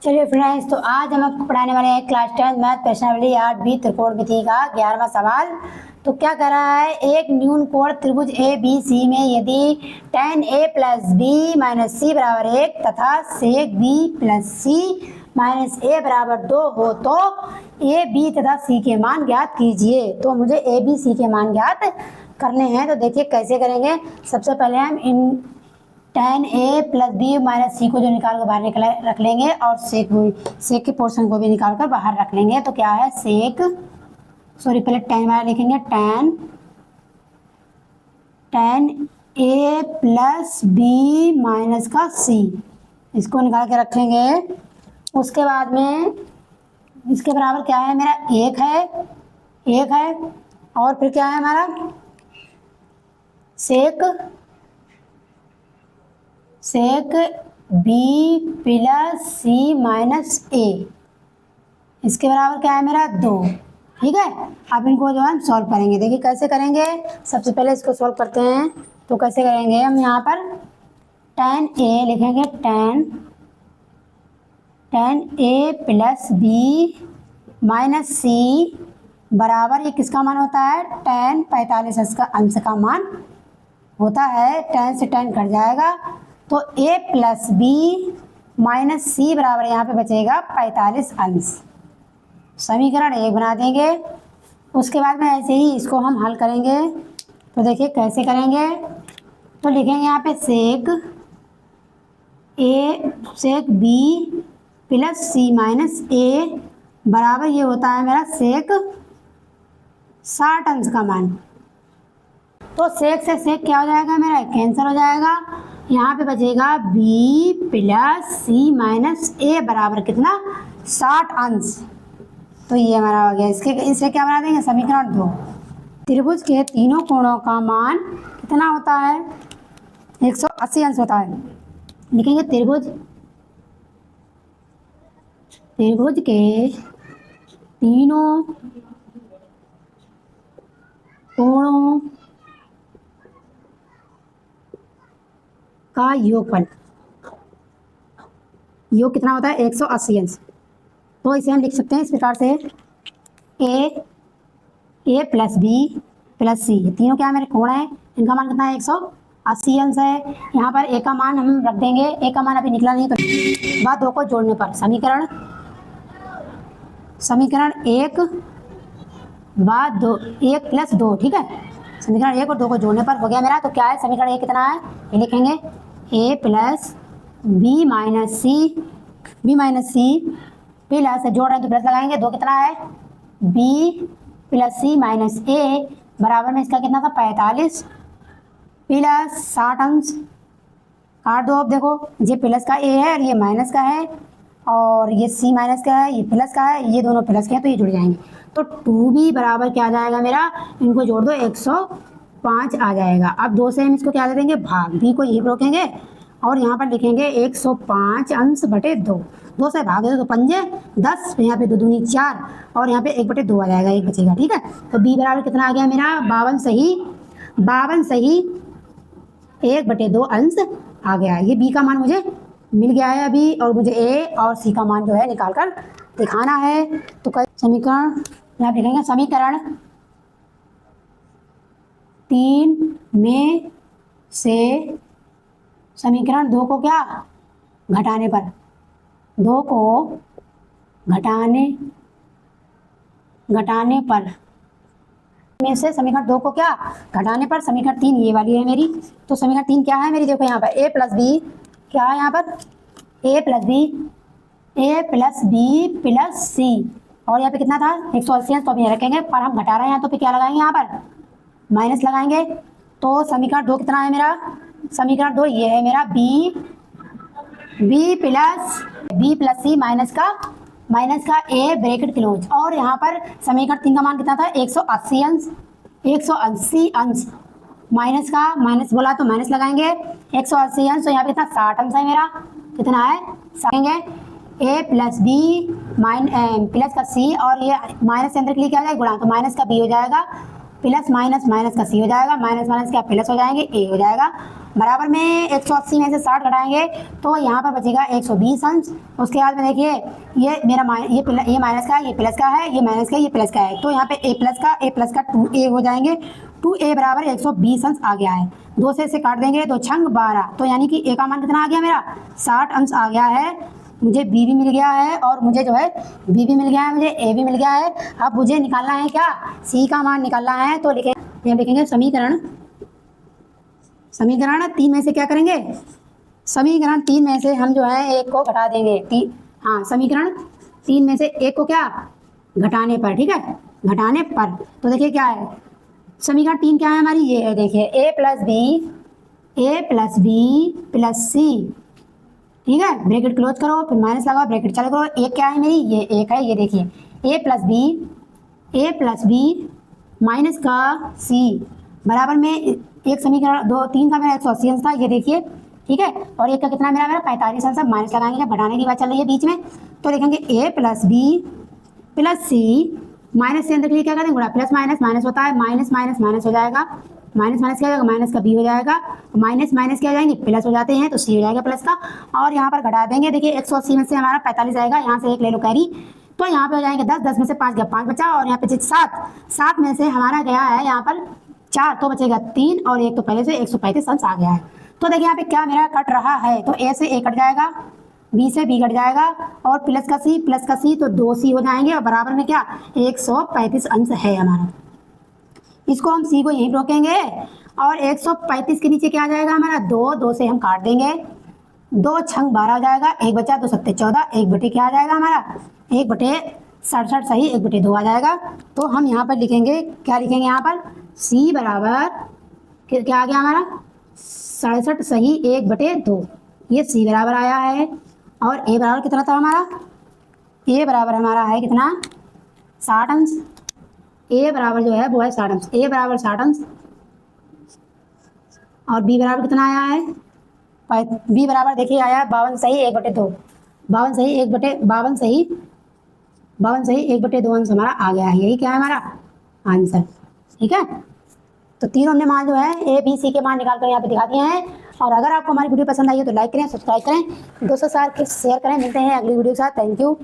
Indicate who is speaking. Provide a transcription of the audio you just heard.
Speaker 1: चलिए फ्रेंड्स, तो आज हम आपको पढ़ाने वाले हैं क्लास 10 मैथ प्रश्नावली 8b त्रिकोणमिति का 11वां सवाल। तो क्या कर रहा है, एक न्यून कोण त्रिभुज ए बी सी में यदि tan a plus B minus C बराबर 1 तथा sec b plus C minus A बराबर 2 हो तो ए बी तथा सी के मान ज्ञात कीजिए। तो मुझे ए बी सी के मान ज्ञात करने हैं। तो देखिए कैसे करेंगे। सबसे पहले हम इन tan a plus B minus C को जो निकाल कर बाहर रख लेंगे और सेक के पोर्शन को भी निकाल कर बाहर रख लेंगे। तो क्या है सेक, सॉरी पहले tan वाला लिखेंगे, tan a plus B minus का सी, इसको निकाल के रखेंगे। उसके बाद में इसके बराबर क्या है मेरा, एक है और फिर क्या है हमारा सेक बी प्लस सी माइनस ए, इसके बराबर क्या है मेरा 2। ठीक है, अब इनको जो है हम सॉल्व करेंगे। देखिए कैसे करेंगे। सबसे पहले इसको सॉल्व करते हैं। तो कैसे करेंगे, हम यहाँ पर tan a लिखेंगे, tan a plus B minus C बराबर, ये किसका मान होता है, tan 45 का अंश का मान होता है। tan से tan कट जाएगा तो a plus B minus C बराबर यहाँ पे बचेगा 45 अंश। समीकरण 1 बना देंगे। उसके बाद में ऐसे ही इसको हम हल करेंगे। तो देखिए कैसे करेंगे। तो लिखेंगे यहाँ पे सेक B plus C minus A बराबर, ये होता है मेरा सेक 60 अंश का मान। तो सेक से सेक क्या हो जाएगा मेरा, कैंसिल हो जाएगा। यहाँ पे बचेगा B plus C minus A बराबर कितना, 60 अंश। तो ये हमारा हो गया। इसे क्या बना देंगे, समीकरण 2। त्रिभुज के तीनों कोणों का मान कितना होता है, 180 अंश होता है। लिखेंगे त्रिभुज के तीनों कोणों का योग कितना होता है, 180 अंश। तो इसे हम लिख सकते हैं इस प्रकार से, ए प्लस बी प्लस सी, ये तीनों क्या है मेरे कोण है, इनका मान कितना है, 180 अंश है। यहाँ पर ए का मान हम रख देंगे, ए का मान अभी निकला नहीं, तो बाद दो को जोड़ने पर समीकरण 1 बाद 2, 1 प्लस 2, ठीक है। समीकरण 1 और 2 को जोड़ने पर हो गया मेरा। तो क्या है, समीकरण 1 कितना है, ये लिखेंगे A plus B minus C plus, जोड़ रहे हैं तो प्लस लगाएंगे, 2 कितना है, B plus C minus A बराबर में इसका कितना था, 45 प्लस 60 अंश। काट दो। अब देखो, ये प्लस का ए है और ये माइनस का है, और ये सी माइनस का है, ये प्लस का है, ये दोनों प्लस के हैं, तो ये जुड़ जाएंगे। तो 2b बराबर क्या आ जाएगा मेरा, इनको जोड़ दो, 105 आ जाएगा। अब 2 से हम इसको क्या दे देंगे, भाग, b को यही रोकेंगे और यहाँ पर लिखेंगे 105 अंश बटे 2। 2 से भाग दो तो 5 10, यहाँ पे 2 दूनी 4 और यहाँ पे 1/2 आ जाएगा, 1 बचेगा। ठीक है, तो b बराबर कितना आ गया मेरा, 52 सही 1/2 अंश आ गया। ये b का मान मुझे मिल गया है अभी, और मुझे a और c का मान जो है निकाल कर दिखाना है। तो समीकरण यहाँ लिखेंगे, समीकरण 3 में से समीकरण 2 को क्या घटाने पर, 2 को घटाने पर में से समीकरण 2 को क्या घटाने पर समीकरण 3 ये वाली है मेरी। तो समीकरण 3 क्या है मेरी, देखो यहाँ पर a प्लस बी, क्या है यहाँ पर, a प्लस बी प्लस सी, और यहाँ पे कितना था, 180 अंश। तो अब यहाँ रखेंगे, पर हम घटा रहे हैं तो फिर क्या लगाएंगे, यहाँ पर माइनस लगाएंगे। तो समीकरण 2 कितना है मेरा, समीकरण 2 ये है मेरा, बी प्लस सी माइनस का ए ब्रैकेट क्लोज, और यहाँ पर समीकरण 3 का मान कितना था, 180 अंश माइनस बोला तो माइनस लगाएंगे, 180 अंश। तो यहाँ पे कितना, 60 अंश है मेरा, कितना है, ए प्लस बी प्लस का सी, और ये माइनस के अंदर के लिए क्या हो जाएगा, गुणा, तो माइनस का बी हो जाएगा, प्लस माइनस का सी हो जाएगा, माइनस क्या प्लस हो जाएंगे, ए हो जाएगा। बराबर में 180 में से 60 घटाएंगे तो यहाँ पर बचेगा 120 अंश। उसके बाद में देखिए ये मेरा ये माइनस का है, ये प्लस का है, ये माइनस का है, ये प्लस का है, तो यहाँ पे ए प्लस का 2a हो जाएंगे। 2a बराबर 120 अंश आ गया है। 2 से इसे काट देंगे, 2 छंग 12, तो यानी कि a का मान कितना आ गया मेरा 60 अंश आ गया है। मुझे b भी मिल गया है और मुझे जो है b भी मिल गया है, मुझे a भी मिल गया है। अब मुझे निकालना है क्या, c का मान निकालना है। तो लिखेंगे समीकरण 3 में से क्या करेंगे, समीकरण 3 में से हम जो है 1 को घटा देंगे। हाँ, समीकरण 3 में से 1 को क्या घटाने पर, ठीक है, घटाने पर। तो देखिए क्या है समीकरण 3 क्या है हमारी, ये है देखिए a प्लस बी प्लस सी, ठीक है, ब्रैकेट क्लोज करो, फिर माइनस लगाओ, ब्रैकेट चालू करो। एक क्या है मेरी, ये एक है, ये देखिए a प्लस बी माइनस का c बराबर में एक समीकरण 3 का मेरा 180 अंश था, ये देखिए, ठीक है, और एक का कितना मेरा 45 अंश। माइनस लगाएंगे, बढ़ाने की बात चल रही है बीच में, तो देखेंगे a plus B plus C minus से अंदर के लिए क्या करेंगे गुणा, प्लस माइनस माइनस होता है, माइनस माइनस माइनस हो जाएगा, माइनस माइनस क्या हो जाएगा, माइनस का बी हो जाएगा, माइनस माइनस क्या हो जाएंगे प्लस हो जाते हैं, तो सी हो जाएगा प्लस का। और यहाँ पर घटा देंगे, देखिए 180 में से हमारा 45 आएगा, यहाँ से 1 ले लो कैरी, तो यहाँ पे हो जाएंगे 10, 10 में से 5 गया 5 बचा, और यहाँ पे 7 में से हमारा गया है यहाँ पर 4, तो बचेगा 3 और 1 तो पहले से 135 अंश आ गया है। तो देखिए यहाँ पे क्या मेरा कट रहा है, तो a से a कट जाएगा, b से b कट जाएगा, और प्लस का c तो 2c हो जाएंगे, और बराबर में क्या 135 अंश है हमारा। इसको हम c को यहीं रोकेंगे, और 135 के नीचे क्या आ जाएगा हमारा 2 से हम काट देंगे, 2 छंग 12 हो जाएगा, 1 बचा 2 सत्ते 14, 1 बटे क्या आ जाएगा हमारा 1 बटे 67 सही 1 बटे 2 आ जाएगा। तो हम यहाँ पर लिखेंगे, क्या लिखेंगे यहाँ पर c बराबर क्या आ गया हमारा 67 सही 1 बटे 2, ये c बराबर आया है। और a बराबर कितना था हमारा, a बराबर हमारा है कितना 60 अंश, a बराबर जो है वो है 60 अंश, a बराबर 60 अंश, और b बराबर कितना आया है, b बराबर देखिए आया 52 सही 1 बटे 2, 52 सही 1 बटे 2 अंश हमारा आ गया है। यही क्या है हमारा आंसर, ठीक है। तो तीनों हमने मान जो है a b c के मान निकाल कर यहाँ पे दिखा दिए हैं। और अगर आपको हमारी वीडियो पसंद आई है तो लाइक करें, सब्सक्राइब करें, दोस्तों के साथ शेयर करें। मिलते हैं अगली वीडियो के साथ, थैंक यू।